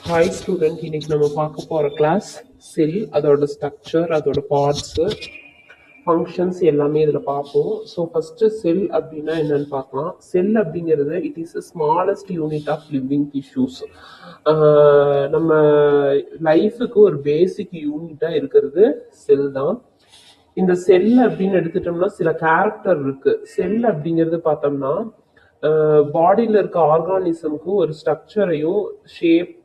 Hi student, இன்னைக்கு நம்ம பார்க்க போகிற கிளாஸ் செல், அதோட ஸ்ட்ரக்சர், அதோட பார்ட்ஸு, ஃபங்க்ஷன்ஸ் எல்லாமே இதில் பார்ப்போம். ஸோ ஃபஸ்ட்டு செல் அப்படின்னா என்னன்னு பார்க்கலாம். செல் அப்படிங்கிறது it is smallest unit of living tissues. நம்ம லைஃபுக்கு ஒரு பேசிக் யூனிட்டாக இருக்கிறது செல் தான். இந்த செல் அப்படின்னு எடுத்துட்டோம்னா சில கேரக்டர் இருக்கு. செல் அப்படிங்கிறது பார்த்தோம்னா பாடியில் இருக்க ஆர்கானிசம்க்கு ஒரு ஸ்ட்ரக்சரையும் ஷேப்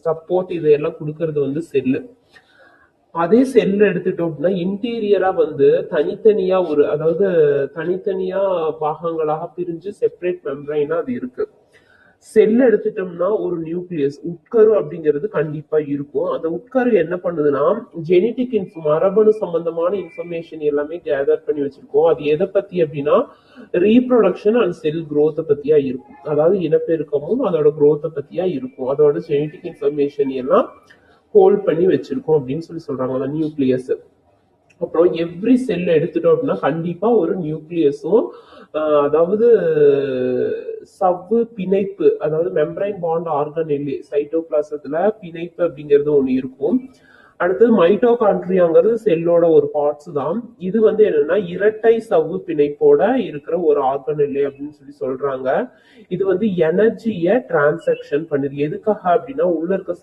சப்போர்ட் இதையெல்லாம் கொடுக்கறது வந்து செல்லு. அதே செல் எடுத்துட்டோம் அப்படின்னா இன்டீரியரா வந்து தனித்தனியா அதாவது தனித்தனியா பாகங்களாக பிரிஞ்சு செப்பரேட் மெம்பரைனா அது இருக்கு. செல் எடுத்துட்டோம்னா ஒரு நியூக்ளியஸ் உட்கரு அப்படிங்கிறது கண்டிப்பா இருக்கும். அந்த உட்கரு என்ன பண்ணுதுன்னா ஜெனட்டிக் மரபணு சம்பந்தமான இன்ஃபர்மேஷன் எல்லாமே கேதர் பண்ணி வச்சிருக்கோம். அது எதை பத்தி அப்படின்னா ரீப்ரொடக்ஷன் அண்ட் செல் குரோத்தை பத்தியா இருக்கும். அதாவது இனப்பெருக்கமும் அதோட குரோத்தை பத்தியா இருக்கும். அதோட ஜெனட்டிக் இன்ஃபர்மேஷன் எல்லாம் ஹோல்ட் பண்ணி வச்சிருக்கோம் அப்படின்னு சொல்றாங்க அந்த நியூக்ளியஸ். அப்புறம் எவ்ரி செல் எடுத்துட்டோம் அப்படின்னா கண்டிப்பா ஒரு நியூக்ளியஸும் அதாவது சவ்வு பிணைப்பு, அதாவது மெம்பரைன் பாண்ட் ஆர்கனெல்லி சைட்டோபிளாசத்துல பிணைப்பு அப்படிங்கிறது ஒண்ணு இருக்கும். அடுத்தது மைட்டோகாண்ட்ரியாங்கிறது செல்லோட ஒரு பார்ட்ஸ் தான். இது வந்து என்னன்னா இரட்டை சவ்வு பிணைப்போட இருக்கிற ஒரு ஆர்கனெல்லி அப்படின்னு சொல்றாங்க. இது வந்து எனர்ஜியை டிரான்சாக்ஷன் பண்ணுது. எதுக்காக அப்படின்னா உள்ள இருக்க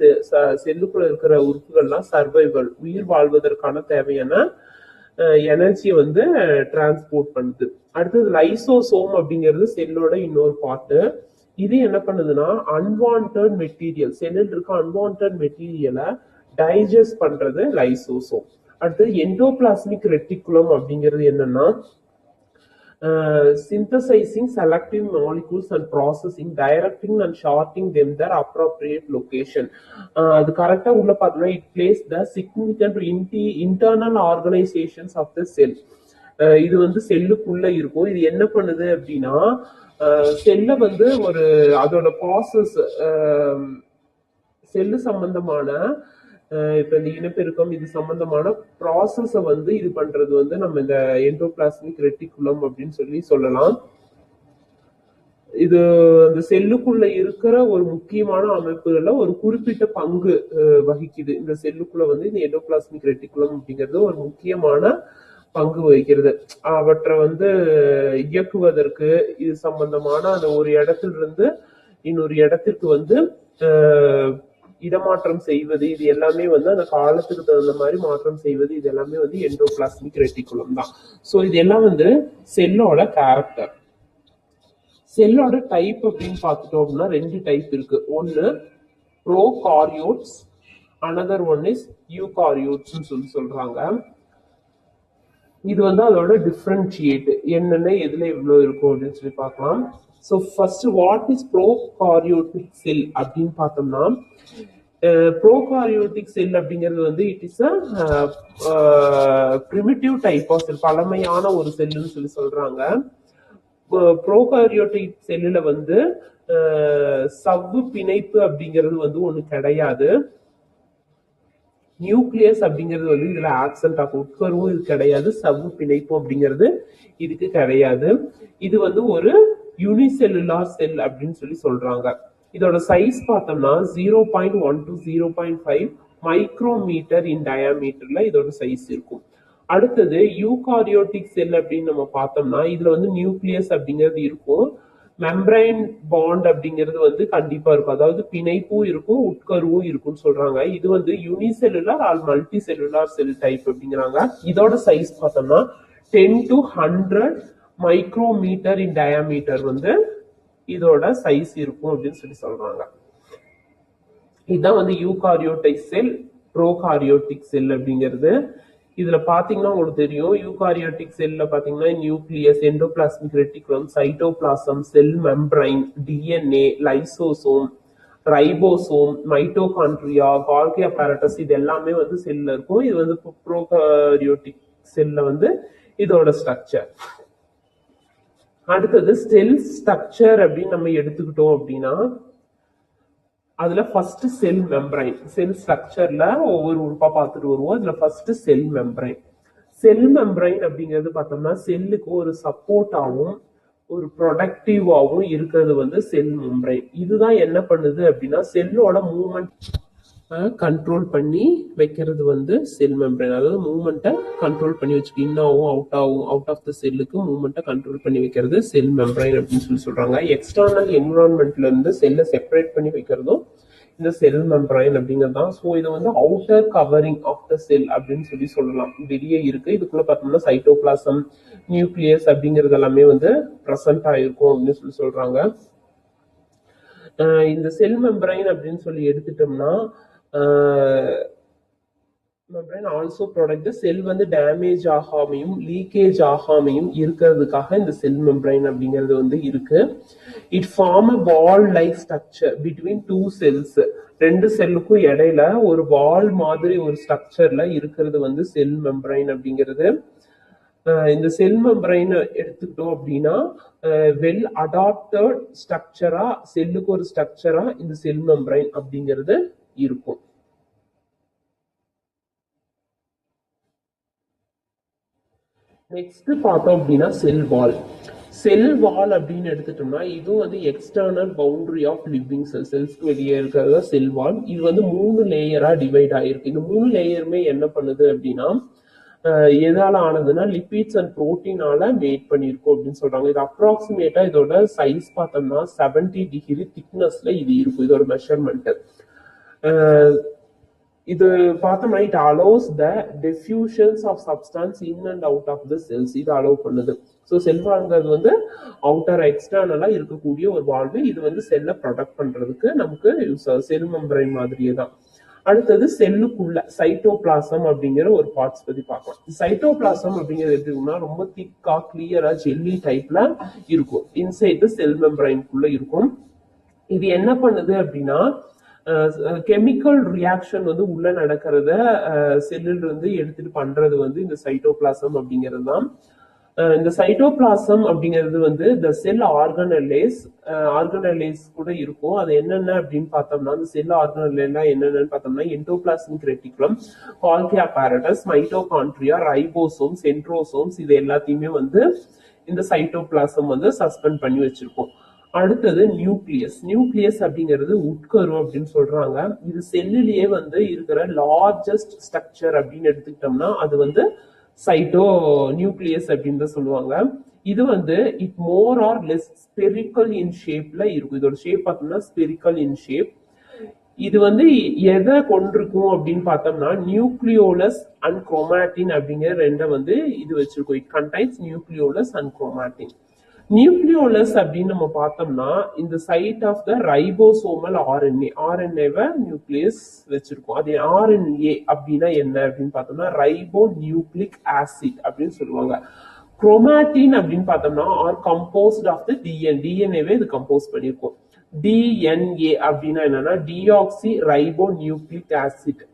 செல்லுக்குள்ள இருக்கிற உறுப்புகள்லாம் சர்வைவல், உயிர் வாழ்வதற்கான தேவையான எனர்ஜியை வந்து டிரான்ஸ்போர்ட் பண்ணுது. அடுத்தது லைசோசோம் அப்படிங்கிறது செல்லோட இன்னொரு பார்ட்டு. இது என்ன பண்ணுதுன்னா அன்வான்ட் மெட்டீரியல், செல்லில் இருக்க அன்வான்ட் மெட்டீரியலை டைஜஸ்ட் பண்றது லைசோசோம். அடுத்தது எண்டோபிளாஸ்மிக் ரெட்டிகுலம் அப்படிங்கிறது என்னன்னா synthesizing selective molecules and processing, directing and sorting them their appropriate location. அது கரெக்டா உள்ள பார்த்தோம்னா it plays the significant internal organizations of the cell. இது வந்து செல்லுக்குள்ள இருக்கும். இது என்ன பண்ணுது அப்படின்னா செல்ல வந்து ஒரு அதோட ப்ராசஸ், செல்லு சம்பந்தமான இப்ப இந்த இனப்பெருக்கம் இது சம்பந்தமான ப்ராசஸ வந்து இது பண்றது வந்து நம்ம இந்த எண்டோபிளாஸ்மிக் ரெட்டிகுலம் அப்படின்னு சொல்லலாம். இது அந்த செல்லுக்குள்ள இருக்கிற ஒரு முக்கியமான அமைப்புகள்ல ஒரு குறிப்பிட்ட பங்கு வகிக்குது. இந்த செல்லுக்குள்ள வந்து இந்த எண்டோபிளாஸ்மிக் ரெட்டிகுலம் அப்படிங்கிறது ஒரு முக்கியமான பங்கு வகிக்கிறது. அவற்றை வந்து இயக்குவதற்கு இது சம்பந்தமான அந்த ஒரு இடத்திலிருந்து இன்னொரு இடத்திற்கு வந்து இடமாற்றம் செய்வது, இது எல்லாமே வந்து அந்த காலத்துக்கு தகுந்த மாதிரி மாற்றம் செய்வது, இது எல்லாமே வந்து எண்டோபிளாஸ்மிக் ரெட்டிகுலம் தான். ஸோ இது எல்லாம் வந்து செல்லோட கேரக்டர். செல்லோட டைப் அப்படின்னு பார்த்துட்டோம் அப்படின்னா ரெண்டு டைப் இருக்கு. ஒன்னு ப்ரோகாரியோட்ஸ், அனதர் ஒன் இஸ் யூகாரியோட்ஸ் சொல்றாங்க. இது வந்து அதோட டிஃபரன்ஷியேட் என்னென்ன எதுல இவ்வளவு இருக்கும் அப்படின்னு சொல்லி பார்க்கலாம். So first what is prokaryotic cell அப்படின்னு பார்த்தோம்னா ப்ரோகாரியோட்டிக் செல் அப்படிங்கிறது வந்து it is primitive type of cell, பழமையான ஒரு செல்லுன்னு சொல்றாங்க. ப்ரோகாரியோட்டிக் செல்லுல வந்து சவ்வு பிணைப்பு அப்படிங்கிறது வந்து ஒண்ணு கிடையாது. நியூக்ளியஸ் அப்படிங்கிறது வந்து இதுல ஆக்சென்ட் ஆகும். உட்கருவும் இது கிடையாது. சவ்வு பிணைப்பு அப்படிங்கிறது இதுக்கு கிடையாது. இது வந்து ஒரு யூனிசெல்லுலார் செல் அப்படின்னு சொல்றாங்க. இதோட சைஸ் பார்த்தோம்னா 0.1 to 0.5 மைக்ரோமீட்டர் இன் டயாமீட்டர்ல இதோட சைஸ் இருக்கும். அடுத்தது யூகாரியோட்டிக் செல் அப்படின்னு நம்ம பார்த்தோம்னா இதுல வந்து நியூக்ளியஸ் அப்படிங்கிறது இருக்கும். மெம்பரைன் பாண்ட் அப்படிங்கிறது வந்து கண்டிப்பா இருக்கும். அதாவது பிணைப்பும் இருக்கும், உட்கருவும் இருக்கும்னு சொல்றாங்க. இது வந்து யூனிசெல்லுலார் ஆர் மல்டி செல்லுலார் செல் டைப் அப்படிங்கிறாங்க. இதோட சைஸ் பார்த்தோம்னா 10 to 100 மைக்ரோமீட்டர் இன் டயாமீட்டர் வந்து இதோட சைஸ் இருக்கும் அப்படின்னு சொல்றாங்க. இதுதான் வந்து யூகாரியோட்டிக் செல், ப்ரோகாரியோட்டிக் செல் அப்படிங்கிறது. இதுல பாத்தீங்கன்னா உங்களுக்கு தெரியும், யூகாரியோட்டிக் செல்ல பாத்தீங்கன்னா nucleus, endoplasmic reticulum, cytoplasm, cell membrane, DNA, lysosome, ribosome, mitochondria, Golgi apparatus, இது எல்லாமே வந்து செல்ல இருக்கும். இது வந்து ப்ரோகாரியோட்டிக் செல்ல வந்து இதோட ஸ்ட்ரக்சர். அடுத்தது செல் ஸ்ட்ரக்சர் அப்படின்னு நம்ம எடுத்துக்கிட்டோம் அப்படின்னா அதுல ஃபர்ஸ்ட் செல் மெம்பரைன். செல் ஸ்ட்ரக்சர்ல ஒவ்வொரு உறுப்பா பார்த்துட்டு வருவோம். அதுல ஃபர்ஸ்ட் செல் மெம்பரைன். செல் மெம்பரைன் அப்படிங்கிறது பார்த்தோம்னா செல்லுக்கு ஒரு சப்போர்ட்டாகவும் ஒரு ப்ரொடக்டிவாகவும் இருக்கிறது வந்து செல் மெம்பரைன். இதுதான் என்ன பண்ணுது அப்படின்னா செல்லோட மூவ்மெண்ட் கண்ட்ரோல் பண்ணி வைக்கிறது வந்து செல் மெம்பரைன். அதாவது மூவ்மெண்ட்டை கண்ட்ரோல் பண்ணி வச்சுக்கு இன் ஆகும் அவுட் ஆஃப் த செல்லுக்கு மூவ்மெண்ட்டை கண்ட்ரோல் பண்ணி வைக்கிறது செல் மெம்பரைன் அப்படின்னு சொல்லி சொல்றாங்க. எக்ஸ்டர்னல் என்விரான்மெண்ட்ல இருந்து செல்லை செப்பரேட் பண்ணி வைக்கிறதும் இந்த செல் மெம்பரைன் அப்படிங்கிறது தான். ஸோ இது வந்து அவுட்டர் கவரிங் ஆஃப் த செல் அப்படின்னு சொல்லி சொல்லலாம். வெளியே இருக்கு. இதுக்குள்ள பார்த்தோம்னா சைட்டோபிளாசம், நியூக்ளியஸ் அப்படிங்கிறது எல்லாமே வந்து ப்ரெசென்ட் ஆயிருக்கும் அப்படின்னு சொல்லி சொல்றாங்க. இந்த செல் மெம்பரைன் அப்படின்னு சொல்லி எடுத்துட்டோம்னா மெம்பரைன் ஆல்சோ ப்ரொடக்ட் செல் வந்து டேமேஜ் ஆகாமையும் லீக்கேஜ் ஆகாமையும் இருக்கிறதுக்காக இந்த செல் மெம்பரைன் அப்படிங்கிறது வந்து இருக்கு. It form a ball like structure between two cells. ரெண்டு செல்லுக்கும் இடையில ஒரு பால் மாதிரி ஒரு ஸ்ட்ரக்சர்ல இருக்கிறது வந்து செல் மெம்பரைன் அப்படிங்கிறது. இந்த செல் மெம்பரைன் எடுத்துக்கிட்டோம் அப்படின்னா வெல் அடாப்டட் ஸ்ட்ரக்சரா செல்லுக்கு ஒரு ஸ்ட்ரக்சரா இந்த செல் மெம்பரைன் அப்படிங்கிறது இருக்கும். நெக்ஸ்ட் பார்த்தோம் அப்படின்னா செல் வால். செல் வால் அப்படின்னு எடுத்துட்டோம்னா இதுவும் வந்து external boundary of living cell. செல்ஸ்க்கு வெளியே இருக்கிறது செல் வால். இது வந்து 3 லேயரா டிவைட் ஆயிருக்கு. இந்த 3 லேயருமே என்ன பண்ணுது அப்படின்னா எதால ஆனதுன்னா லிபிட்ஸ் அண்ட் புரோட்டீனால மேட் பண்ணிருக்கும் அப்படின்னு சொல்றாங்க. இது அப்ராக்சிமேட்டா இதோட சைஸ் பார்த்தோம்னா 70 டிகிரி திக்னஸ்ல இது இருக்கும். இதோட மெஷர்மெண்ட் இது பார்த்தோம்னா it allows the diffusions of substance in and out of the cells. இது அலோவ் பண்ணுது. ஸோ செல் வால்ங்கிறது வந்து அவுட்டர் எக்ஸ்டர்னலா இருக்கக்கூடிய ஒரு வால்வு. இது வந்து செல்லை ப்ரொடக்ட் பண்றதுக்கு நமக்கு யூஸ் ஆகுது. செல் மெம்பரைன் மாதிரியே தான். அடுத்தது செல்லுக்குள்ள சைட்டோபிளாசம் அப்படிங்கிற ஒரு பார்ட்ஸ் பத்தி பார்க்கலாம். சைட்டோபிளாசம் அப்படிங்கிறது எப்படின்னா ரொம்ப திக்கா கிளியரா ஜெல்லி டைப்ல இருக்கும். இன்சைட் செல் மெம்பரைனுக்குள்ள இருக்கும். இது என்ன பண்ணுது அப்படின்னா கெமிக்கல் ரியாக்ஷன் வந்து உள்ள நடக்கிறத செல்லுல இருந்து எடுத்துட்டு பண்றது வந்து இந்த சைட்டோபிளாசம் அப்படிங்கிறது தான். இந்த சைட்டோபிளாசம் அப்படிங்கிறது வந்து இந்த செல் ஆர்கனலைஸ் கூட இருக்கும். அது என்னென்ன அப்படின்னு பார்த்தோம்னா இந்த செல் ஆர்கனலைஸ்லாம் என்னென்னு பார்த்தோம்னா எண்டோபிளாஸ்மிக் ரெட்டிகுலம், கால்கி அப்பேரட்டஸ், மைட்டோகாண்ட்ரியா, ரைபோசோம், சென்ட்ரோசோம்ஸ் இது எல்லாத்தையுமே வந்து இந்த சைட்டோபிளாசம் வந்து சஸ்பெண்ட் பண்ணி வச்சிருக்கோம். அடுத்தது நியூக்ளியஸ் அப்படிங்கிறது உட்கரு அப்படின்னு சொல்றாங்க. இது செல்லுலயே வந்து இருக்கிற லார்ஜஸ்ட் ஸ்ட்ரக்சர் அப்படின்னு எடுத்துக்கிட்டோம்னா அது வந்து சைட்டோ நியூக்ளியஸ் அப்படின்னு சொல்லுவாங்க. இது வந்து it more or less spherical இன் ஷேப்ல இருக்கும். இதோட ஷேப் பார்த்தோம்னா ஸ்பெரிக்கல் இன் ஷேப். இது வந்து எதை கொண்டிருக்கும் அப்படின்னு பார்த்தோம்னா நியூக்ளியோலஸ் அண்ட் குரோமாட்டின் அப்படிங்கிற ரெண்டை வந்து இது வச்சிருக்கோம். It contains nucleolus and chromatin. Nucleolus அப்படின்னு நம்ம பார்த்தோம்னா இந்த சைட் ஆஃப் த ரைபோசோமல் ஆர்என்ஏவை நியூக்ளியஸ் வச்சிருக்கோம். அது ஆர்என்ஏ அப்படின்னா என்ன அப்படின்னு பார்த்தோம்னா ரைபோ நியூக்ளிக் ஆசிட் அப்படின்னு சொல்லுவாங்க. குரோமாட்டின் அப்படின்னு பார்த்தோம்னா ஆர் கம்போஸ்ட் ஆஃப் த டிஎன்ஏவே இது கம்போஸ் பண்ணியிருக்கோம். டிஎன்ஏ அப்படின்னா என்னன்னா deoxy ribo nucleic acid.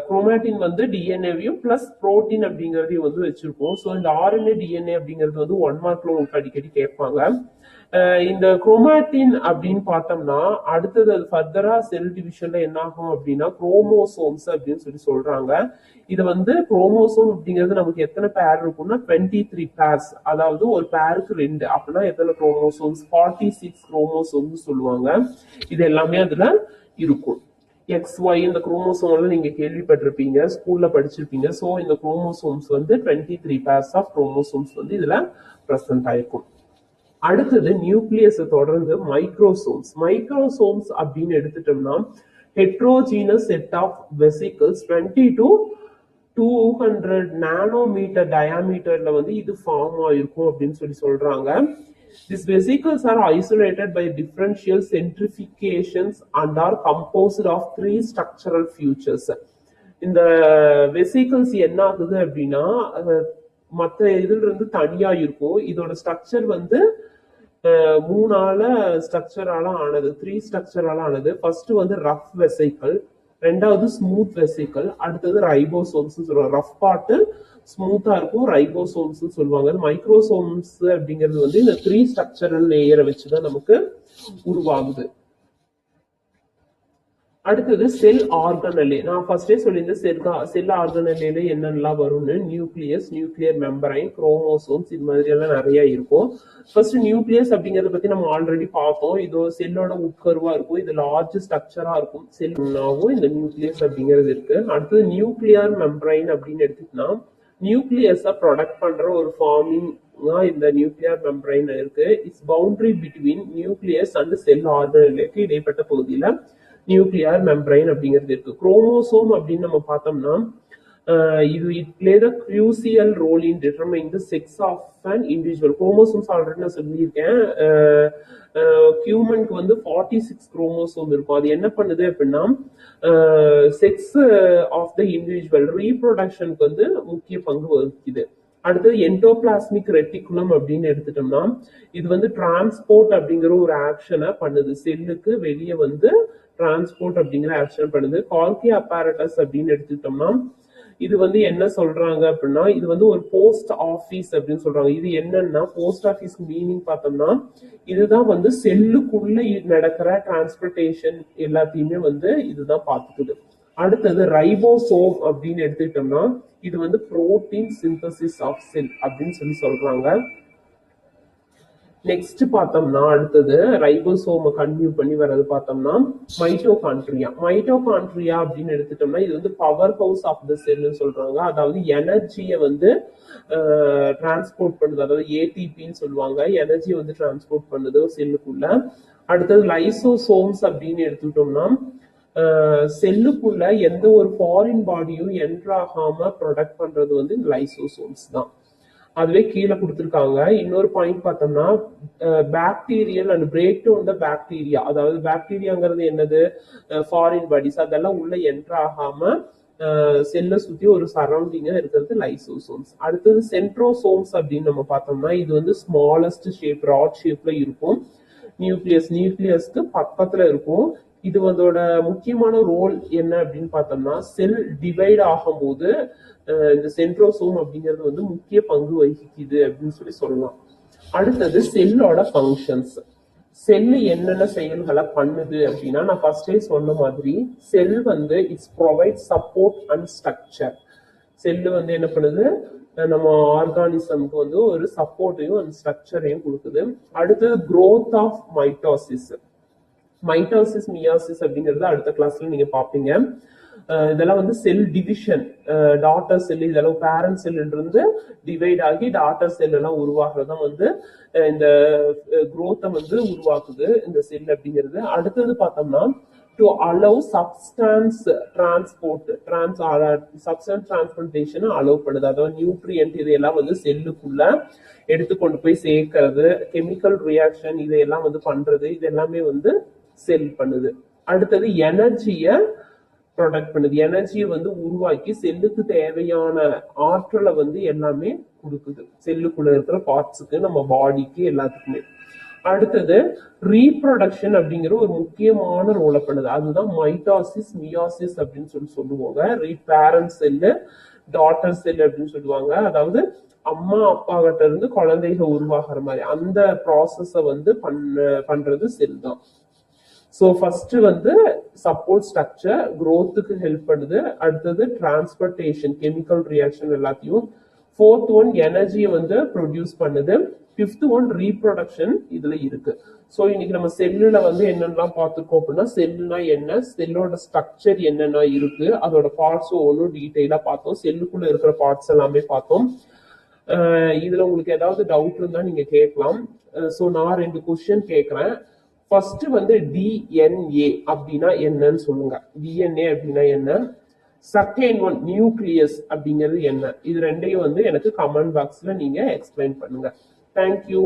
Chromatin வந்து டிஎன்ஏவையும் பிளஸ் புரோட்டீன் அப்படிங்கறதையும் வந்து வச்சிருக்கோம். ஸோ இந்த ஆர்என்ஏ டிஎன்ஏ அப்படிங்கிறது வந்து 1 மார்க்ல உங்களுக்கு அடிக்கடி கேட்பாங்க. இந்த குரோமாட்டின் அப்படின்னு பார்த்தோம்னா அடுத்தது அது ஃபர்தரா செல் டிவிஷன்ல என்ன ஆகும் அப்படின்னா குரோமோசோம்ஸ் அப்படின்னு சொல்றாங்க. இது வந்து குரோமோசோம் அப்படிங்கிறது நமக்கு எத்தனை பேர் இருக்கும்னா 23 பேர்ஸ். அதாவது ஒரு பேருக்கு 2 அப்படின்னா எத்தனை குரோமோசோம்ஸ் 46 குரோமோசோம்ஸ் சொல்லுவாங்க. இது எல்லாமே அதுல இருக்கும். XY இந்த குரோமோசோம்ல நீங்க கேள்விப்பட்டிருப்பீங்க, ஸ்கூல்ல படிச்சிருப்பீங்க. ஸோ இந்த குரோமோசோம்ஸ் வந்து 23 பேர்ஸ் ஆஃப் குரோமோசோம்ஸ் வந்து இதுல பிரசன்ட் ஆயிருக்கும். அடுத்தது நியூக்ளியஸ் தொடர்ந்து மைக்ரோசோம்ஸ் அப்படின்னு எடுத்துட்டோம்னா heterogeneous set of vesicles 20 to 200 nanometre டயாமீட்டர்ல வந்து இது ஃபார்ம் ஆயிருக்கும் அப்படின்னு சொல்றாங்க. These vesicles are isolated by differential centrifugations and are composed of 3 structural features. இந்த வெசிக்கிள்ஸ் என்ன ஆகுது அப்படின்னா மற்ற இதுல இருந்து தனியா இருக்கும். இதோட ஸ்ட்ரக்சர் வந்து 3 ஸ்ட்ரக்சரால ஆனது, 3 ஸ்ட்ரக்சரால ஆனது. ஃபர்ஸ்ட் வந்து ரஃப் வெசிக்கிள், ரெண்டாவது ஸ்மூத் வெசிக்கிள், அடுத்தது ரைபோசோம்ஸ் சொல்லுவாங்க. ரஃப் பார்ட் ஸ்மூத்தா இருக்கும், ரைபோசோம்ஸ் சொல்லுவாங்க. மைக்ரோசோம்ஸ் அப்படிங்கிறது வந்து இந்த 3 ஸ்ட்ரக்சரல் லேயரை வச்சுதான் நமக்கு உருவாகுது. அடுத்தது செல் ஆர்கனலே. நான் ஃபர்ஸ்டே சொல்லியிருந்தேன் செல் ஆர்கனலேல என்னென்னலாம் வரும்னு. நியூக்ளியஸ், நியூக்ளியர் மெம்பரைன், குரோமோசோம்ஸ், இது மாதிரி எல்லாம் நிறைய இருக்கும். ஃபர்ஸ்ட் நியூக்ளியஸ் அப்படிங்கறத பத்தி நம்ம ஆல்ரெடி பார்த்தோம். இது செல்லோட உட்கருவா இருக்கும். இது லார்ஜ் ஸ்ட்ரக்சரா இருக்கும். செல்லாவும் இந்த நியூக்ளியஸ் அப்படிங்கிறது இருக்கு. அடுத்தது நியூக்ளியர் மெம்பரைன் அப்படின்னு எடுத்துக்கிட்டா நியூக்ளியஸை ப்ரொடக்ட் பண்ற ஒரு ஃபார்மிங் இந்த நியூக்ளியர் மெம்பரைன் இருக்கு. It's boundary between nucleus and cell ஆர்கனலுக்கு இடைப்பட்ட பகுதியில நியூக்ளியர் மெம்பரைன் அப்படிங்கிறது இருக்கு. குரோமோசோம் அப்படின்னு நம்ம பார்த்தோம்னா இது it play the crucial role in determine the sex of an individual. Chromosomes already நான் சொல்லியிருக்கேன். ஹியூமனுக்கு வந்து 46 குரோமோசோம் இருக்கும். அது என்ன பண்ணுது அப்படின்னா செக்ஸ் ஆஃப் த இண்டிவிஜுவல் ரீப்ரொடக்ஷனுக்கு வந்து முக்கிய பங்கு வகிக்குது. அடுத்தது என்டோபிளாஸ்மிக் ரெட்டிகுலம் அப்படின்னு எடுத்துட்டோம்னா இது வந்து டிரான்ஸ்போர்ட் அப்படிங்கிற ஒரு ஆக்ஷனை பண்ணுது. செல்லுக்கு வெளியே வந்து டிரான்ஸ்போர்ட் அப்படிங்கிற ஆக்ஷன் பண்ணுது. கால்கி அப்பாரட்டஸ் அப்படின்னு எடுத்துக்கிட்டோம்னா இது வந்து என்ன சொல்றாங்க அப்படின்னா இது வந்து ஒரு போஸ்ட் ஆபீஸ் அப்படின்னு சொல்றாங்க. இது என்னன்னா போஸ்ட் ஆபீஸ் மீனிங் பார்த்தோம்னா இதுதான் வந்து செல்லுக்குள்ள நடக்கிற டிரான்ஸ்போர்டேஷன் எல்லாத்தையுமே வந்து இதுதான் பார்த்துக்குது. அடுத்தது ரைபோசோம் அப்படின்னு எடுத்துக்கிட்டோம்னா இது வந்து புரோட்டீன் சிந்தசிஸ் ஆஃப் செல் அப்படின்னு சொல்றாங்க. நெக்ஸ்ட் பார்த்தோம்னா அடுத்தது ரைபோசோமை கன்டினியூ பண்ணி வர்றது பார்த்தோம்னா மைட்டோகாண்ட்ரியா. மைட்டோகாண்ட்ரியா அப்படின்னு எடுத்துட்டோம்னா இது வந்து பவர் ஹவுஸ் ஆஃப் த செல்னு சொல்றாங்க. அதாவது எனர்ஜியை வந்து டிரான்ஸ்போர்ட் பண்ணுது. அதாவது ஏடிபின்னு சொல்லுவாங்க. எனர்ஜியை வந்து டிரான்ஸ்போர்ட் பண்ணுது செல்லுக்குள்ள. அடுத்தது லைசோசோம்ஸ் அப்படின்னு எடுத்துக்கிட்டோம்னா செல்லுக்குள்ள எந்த ஒரு ஃபாரின் பாடியும் என்ட்ராகாம ப்ரொடக்ட் பண்றது வந்து லைசோசோம்ஸ் தான். அதுவே கீழே கொடுத்துருக்காங்க. இன்னொரு பாயிண்ட் பார்த்தோம்னா bacterial and break down the bacteria. அதாவது பாக்டீரியாங்கிறது என்னது ஃபாரின் பாடிஸ் அதெல்லாம் உள்ள என்ட்ராகாம செல்லை சுத்தி ஒரு சரௌண்டிங்கா இருக்கிறது லைசோசோம்ஸ். அடுத்தது சென்ட்ரோசோம்ஸ் அப்படின்னு நம்ம பார்த்தோம்னா இது வந்து ஸ்மாலஸ்ட் ஷேப் ராட் ஷேப்ல இருக்கும். நியூக்ளியஸ்க்கு பக்கத்துல இருக்கும். இது அதோட முக்கியமான ரோல் என்ன அப்படின்னு பார்த்தோம்னா செல் டிவைட் ஆகும்போது இந்த சென்ட்ரோசோம் அப்படிங்கிறது வந்து முக்கிய பங்கு வகிக்குது அப்படின்னு சொல்லலாம். அடுத்தது செல்லோட ஃபங்க்ஷன்ஸ். செல் என்னென்ன செயல்களை பண்ணுது அப்படின்னா நான் ஃபர்ஸ்டே சொன்ன மாதிரி செல் வந்து it's provide support and structure. Cell வந்து என்ன பண்ணுது நம்ம ஆர்கானிசம்க்கு வந்து ஒரு சப்போர்ட்டையும் அண்ட் ஸ்ட்ரக்சரையும் கொடுக்குது. அடுத்தது growth of mitosis. Mitosis meiosis அப்படிங்கிறது அடுத்த கிளாஸ்ல நீங்க பாப்பீங்க. இதெல்லாம் வந்து செல் டிவிஷன். டாட்டர் செல் இதெல்லாம் பேரண்ட் செல் இருந்து டிவைட் ஆகி டாட்டர் செல் எல்லாம் உருவாக்குறதுதான் வந்து இந்த குரோத்தை வந்து உருவாக்குது இந்த செல் அப்படிங்கிறது. அடுத்தது பார்த்தோம்னா to allow substance transport substance transportation allow பண்ணுது. அதாவது நியூட்ரியன்ட் இதையெல்லாம் வந்து செல்லுக்குள்ள எடுத்துக்கொண்டு போய் சேர்க்கறது, கெமிக்கல் ரியாக்ஷன் இதையெல்லாம் வந்து பண்றது, இது எல்லாமே வந்து செல் பண்ணுது. அடுத்தது எனர்ஜியை ப்ரொடக்ட் பண்ணுது. எனர்ஜியை வந்து உருவாக்கி செல்லுக்கு தேவையான ஆற்றலை வந்து எல்லாமே கொடுக்குது. செல்லுக்குள்ள இருக்கிற பார்ட்ஸுக்கு நம்ம பாடிக்கு எல்லாத்துக்குமே. அடுத்தது ரீப்ரொடக்ஷன் அப்படிங்கிற ஒரு முக்கியமான ரோலை பண்ணுது. அதுதான் மைட்டாசிஸ் மியாசிஸ் அப்படின்னு சொல்லுவாங்க. பேரண்ட் செல்லு டாட்டர் செல் அப்படின்னு சொல்லுவாங்க. அதாவது அம்மா அப்பா கிட்ட இருந்து குழந்தைகள் உருவாகிற மாதிரி அந்த ப்ராசஸ வந்து பண்றது செல் தான். ஸோ ஃபர்ஸ்ட் வந்து சப்போர்ட் ஸ்ட்ரக்சர் growthக்கு ஹெல்ப் பண்ணுது. அடுத்தது டிரான்ஸ்போர்டேஷன் கெமிக்கல் ரியாக்ஷன் எல்லாத்தையும். ஃபோர்த் ஒன் எனர்ஜியை வந்து ப்ரொடியூஸ் பண்ணுது. ஃபிஃப்த் ஒன் ரீப்ரொடக்ஷன் இதுல இருக்கு. ஸோ இன்னைக்கு நம்ம செல்லுல வந்து என்னென்னலாம் பார்த்துருக்கோம் அப்படின்னா செல்லுனா என்ன, செல்லோட ஸ்ட்ரக்சர் என்னென்ன இருக்கு, அதோட பார்ட்ஸும் ஒன்றும் டீட்டெயிலா பார்த்தோம். செல்லுக்குள்ள இருக்கிற பார்ட்ஸ் எல்லாமே பார்த்தோம். இதுல உங்களுக்கு ஏதாவது டவுட் இருந்தா நீங்க கேட்கலாம். ஸோ நான் 2 கொஸ்டின் கேட்கறேன். ஃபர்ஸ்ட் வந்து டிஎன்ஏ அப்படின்னா என்னன்னு சொல்லுங்க. டிஎன்ஏ அப்படின்னா என்ன? செகண்ட் ஒன் நியூக்ளியஸ் அப்படிங்கிறது என்ன? இது ரெண்டையும் வந்து எனக்கு கமெண்ட் பாக்ஸ்ல நீங்க எக்ஸ்பிளைன் பண்ணுங்க. தேங்க்யூ.